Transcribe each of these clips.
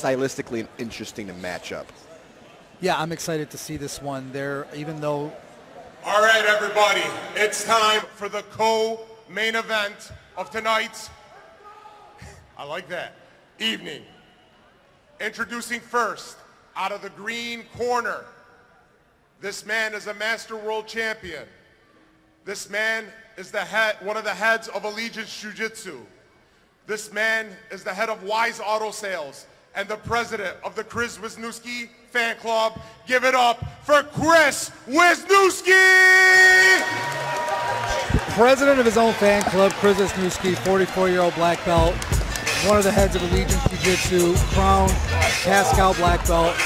stylistically interesting to match up. Yeah, I'm excited to see this one. Even though. All right, everybody, it's time for the co-main event of tonight's, I like that, evening. Introducing first, out of the green corner, this man is a Master World Champion. This man is one of the heads of Allegiance Jiu-Jitsu. This man is the head of Wise Auto Sales and the president of the Chris Wisniewski fan club. Give it up for Chris Wisniewski! President of his own fan club, Chris Wisniewski, 44-year-old black belt, one of the heads of Allegiance Jiu-Jitsu, crown, Pascal black belt.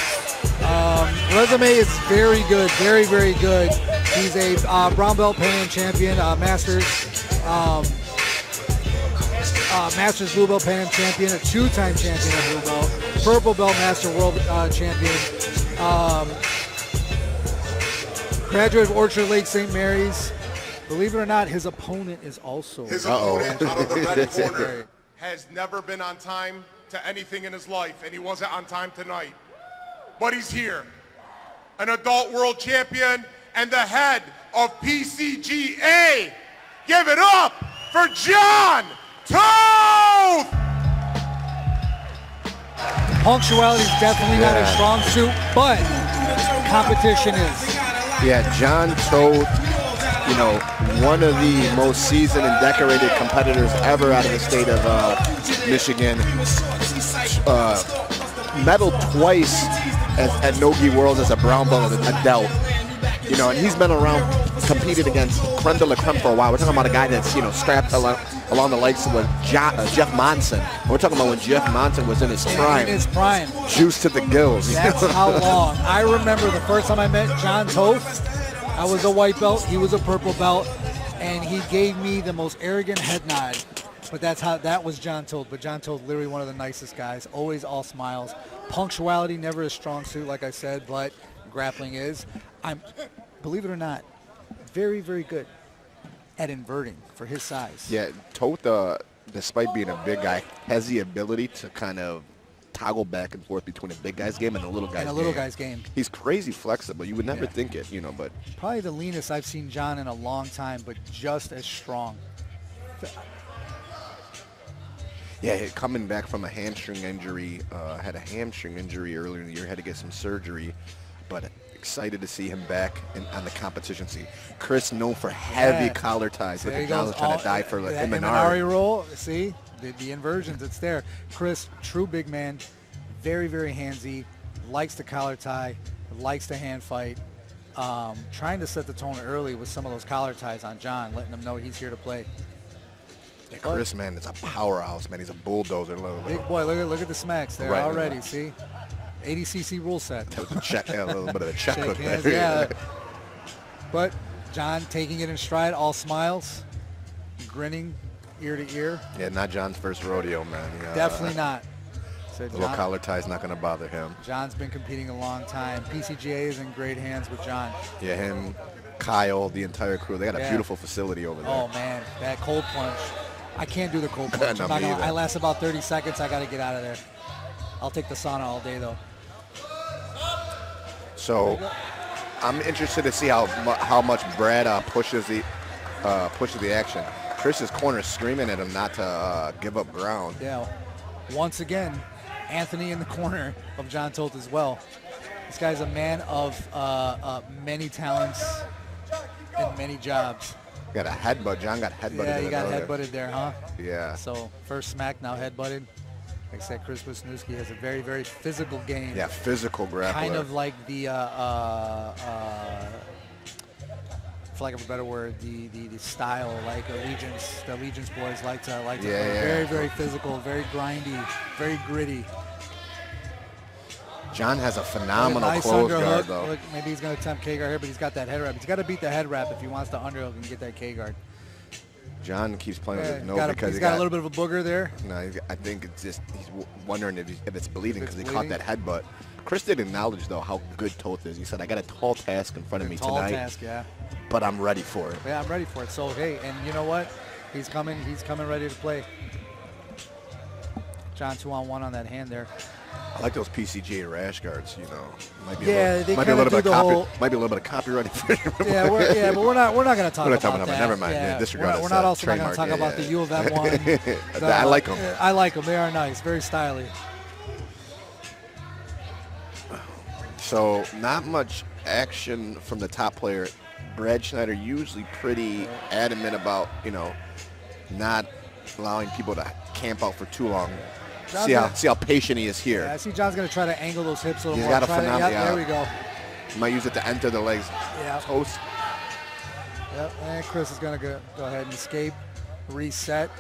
Resume is very good, very, very good. He's a brown belt Pan Am champion, Masters blue belt Pan Am champion, a two-time champion of blue belt, purple belt Master World champion, graduate of Orchard Lake St. Mary's. Believe it or not, his opponent is also. His opponent out of the red corner has never been on time to anything in his life, and he wasn't on time tonight. But he's here, an adult world champion and the head of PCGA. Give it up for John Toth! Punctuality is definitely not a strong suit, but competition is. Yeah, John Toth, you know, one of the most seasoned and decorated competitors ever out of the state of Michigan. Medaled twice at Nogi Worlds as a brown belt, a delt. You know, and he's been around, competed against creme de la creme for a while. We're talking about a guy that's, strapped along the likes of Jeff Monson. We're talking about when Jeff Monson was in his prime. In his prime. Juice to the gills. That's how long. I remember the first time I met John Toth. I was a white belt, he was a purple belt, and he gave me the most arrogant head nod. But that was John Toth. But John Toth, literally one of the nicest guys, always all smiles. Punctuality, never a strong suit, like I said, but grappling is. Believe it or not, very, very good at inverting for his size. Yeah, Toth, despite being a big guy, has the ability to kind of toggle back and forth between a big guy's game and a little guy's game. He's crazy flexible. You would never think it, but. Probably the leanest I've seen John in a long time, but just as strong. Yeah, coming back from a hamstring injury, had a hamstring injury earlier in the year, had to get some surgery, but excited to see him back on the competition scene. Chris, known for heavy collar ties. Look at John trying to die for Imanari roll. See, the inversions, it's there. Chris, true big man, very, very handsy, likes the collar tie, likes to hand fight. Trying to set the tone early with some of those collar ties on John, letting him know he's here to play. Yeah, Chris, man, is a powerhouse, man. He's a bulldozer. Big boy, look at the smacks there already, see? 80cc rule set. That was a little bit of a checkbook there. Yeah. But John taking it in stride, all smiles, grinning ear to ear. Yeah, not John's first rodeo, man. Definitely not. So the little collar tie is not going to bother him. John's been competing a long time. PCGA is in great hands with John. Yeah, him, Kyle, the entire crew. They got a beautiful facility over there. Oh, man, that cold plunge. I can't do the cold plunge. I last about 30 seconds. I got to get out of there. I'll take the sauna all day, though. So I'm interested to see how much Brad pushes the action. Chris's corner is screaming at him not to give up ground. Yeah. Once again, Anthony in the corner of John Toth as well. This guy's a man of many talents and many jobs. Got a headbutt. John got headbutted. Yeah, he got headbutted there, huh? Yeah. So first smack, now headbutted. Like I said, Chris Wisniewski has a very, very physical game. Yeah, physical grappler. Kind of like the, for lack of a better word, the style like Allegiance. The Allegiance boys like to play. Very, very physical, very grindy, very gritty. John has a phenomenal close guard, though. Look, maybe he's going to attempt K-guard here, but he's got that head wrap. He's got to beat the head wrap if he wants to underhook and get that K-guard. John keeps playing with no because he's got a little bit of a booger there. No, I think it's just he's wondering if it's bleeding because he caught that headbutt. Chris did acknowledge, though, how good Toth is. He said, I got a tall task in front of me tonight. Tall task, yeah. But I'm ready for it. Yeah, I'm ready for it. So, hey, and you know what? He's coming ready to play. John 2-on-1 on that hand there. I like those PCG rash guards. Might be Yeah, they might be a kinda little do bit the might be a little bit of copyright infringement. Yeah, but we're not going to talk We're not about talking about that. that. Never mind. Yeah, disregard We're this, not also not going to trademark. talk about the U of M one. I like them. I like them. They are nice. Very stylish. So not much action from the top player. Brad Schneider usually pretty adamant about not allowing people to camp out for too long. See how patient he is here. Yeah, I see John's going to try to angle those hips a little He's more. got a phenomenal. There we go. He might use it to enter the legs. Yeah. Toth. Yep. And Chris is going to go ahead and escape, reset,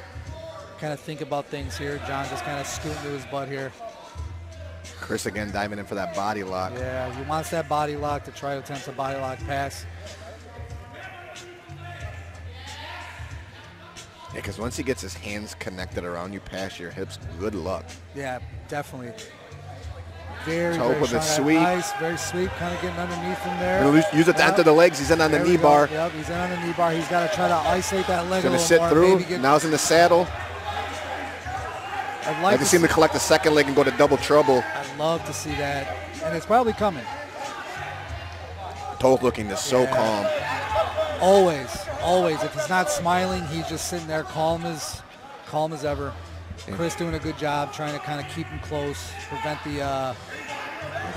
kind of think about things here. John just kind of scooting to his butt here. Chris again diving in for that body lock. Yeah, he wants that body lock to try to attempt a body lock pass. Yeah, because once he gets his hands connected around you past your hips, good luck. Yeah, definitely. Very, Toth very with a strong. sweep. Nice, very sweep, kind of getting underneath him there. Use it to enter the legs. He's in on the There knee we go. bar. Yep, he's in on the knee bar. He's got to try to isolate that leg He's a going to little sit more. through. Maybe Now he's in the saddle. I'd I like can see him to collect the second leg and go to double trouble. I'd love to see that, and it's probably coming. Toth looking just so calm. Always, always. If he's not smiling, he's just sitting there calm as ever. Chris doing a good job trying to kind of keep him close, prevent the.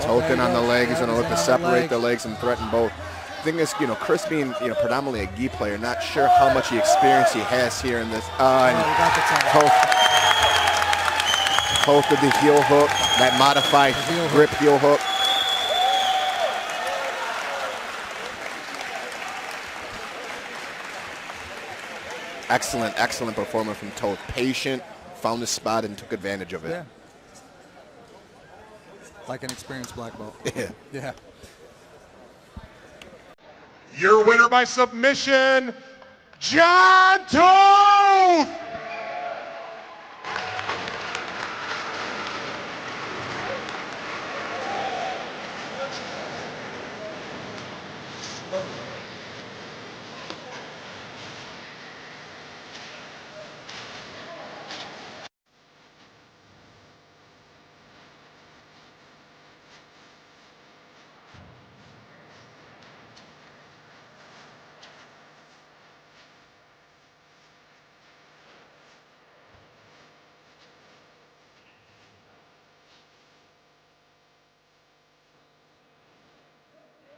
Toth in on the leg. He's going to look to on the separate leg. the legs and threaten both. Thing is, Chris being predominantly a gi player, not sure how much experience he has here in this. We got the time. Toth with the heel hook, that modified grip heel hook. Excellent performance from Toth. Patient, found the spot and took advantage of it. Yeah. Like an experienced black belt. Yeah. Yeah. Your winner by submission, John Toth!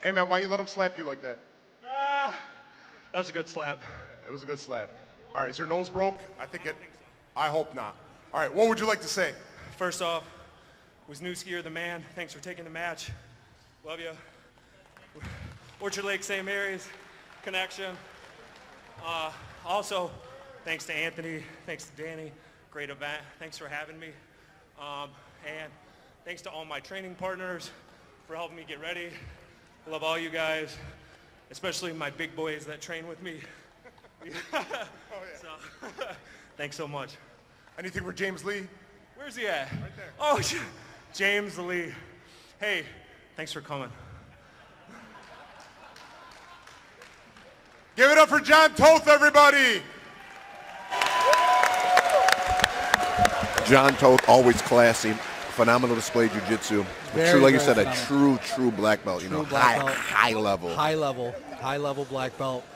Hey man, why you let him slap you like that? That was a good slap. It was a good slap. All right, is your nose broke? I hope not. All right, what would you like to say? First off, Wisniewski, you're the man. Thanks for taking the match. Love you. Orchard Lake, St. Mary's connection. Also, thanks to Anthony. Thanks to Danny. Great event. Thanks for having me. And thanks to all my training partners for helping me get ready. I love all you guys, especially my big boys that train with me. So, thanks so much. Anything for James Lee? Where's he at? Right there. Oh, James Lee. Hey, thanks for coming. Give it up for John Toth, everybody! John Toth, always classy. Phenomenal display jiu-jitsu. Very, Like you very said, phenomenal. true black belt. True black belt. High level. High level black belt.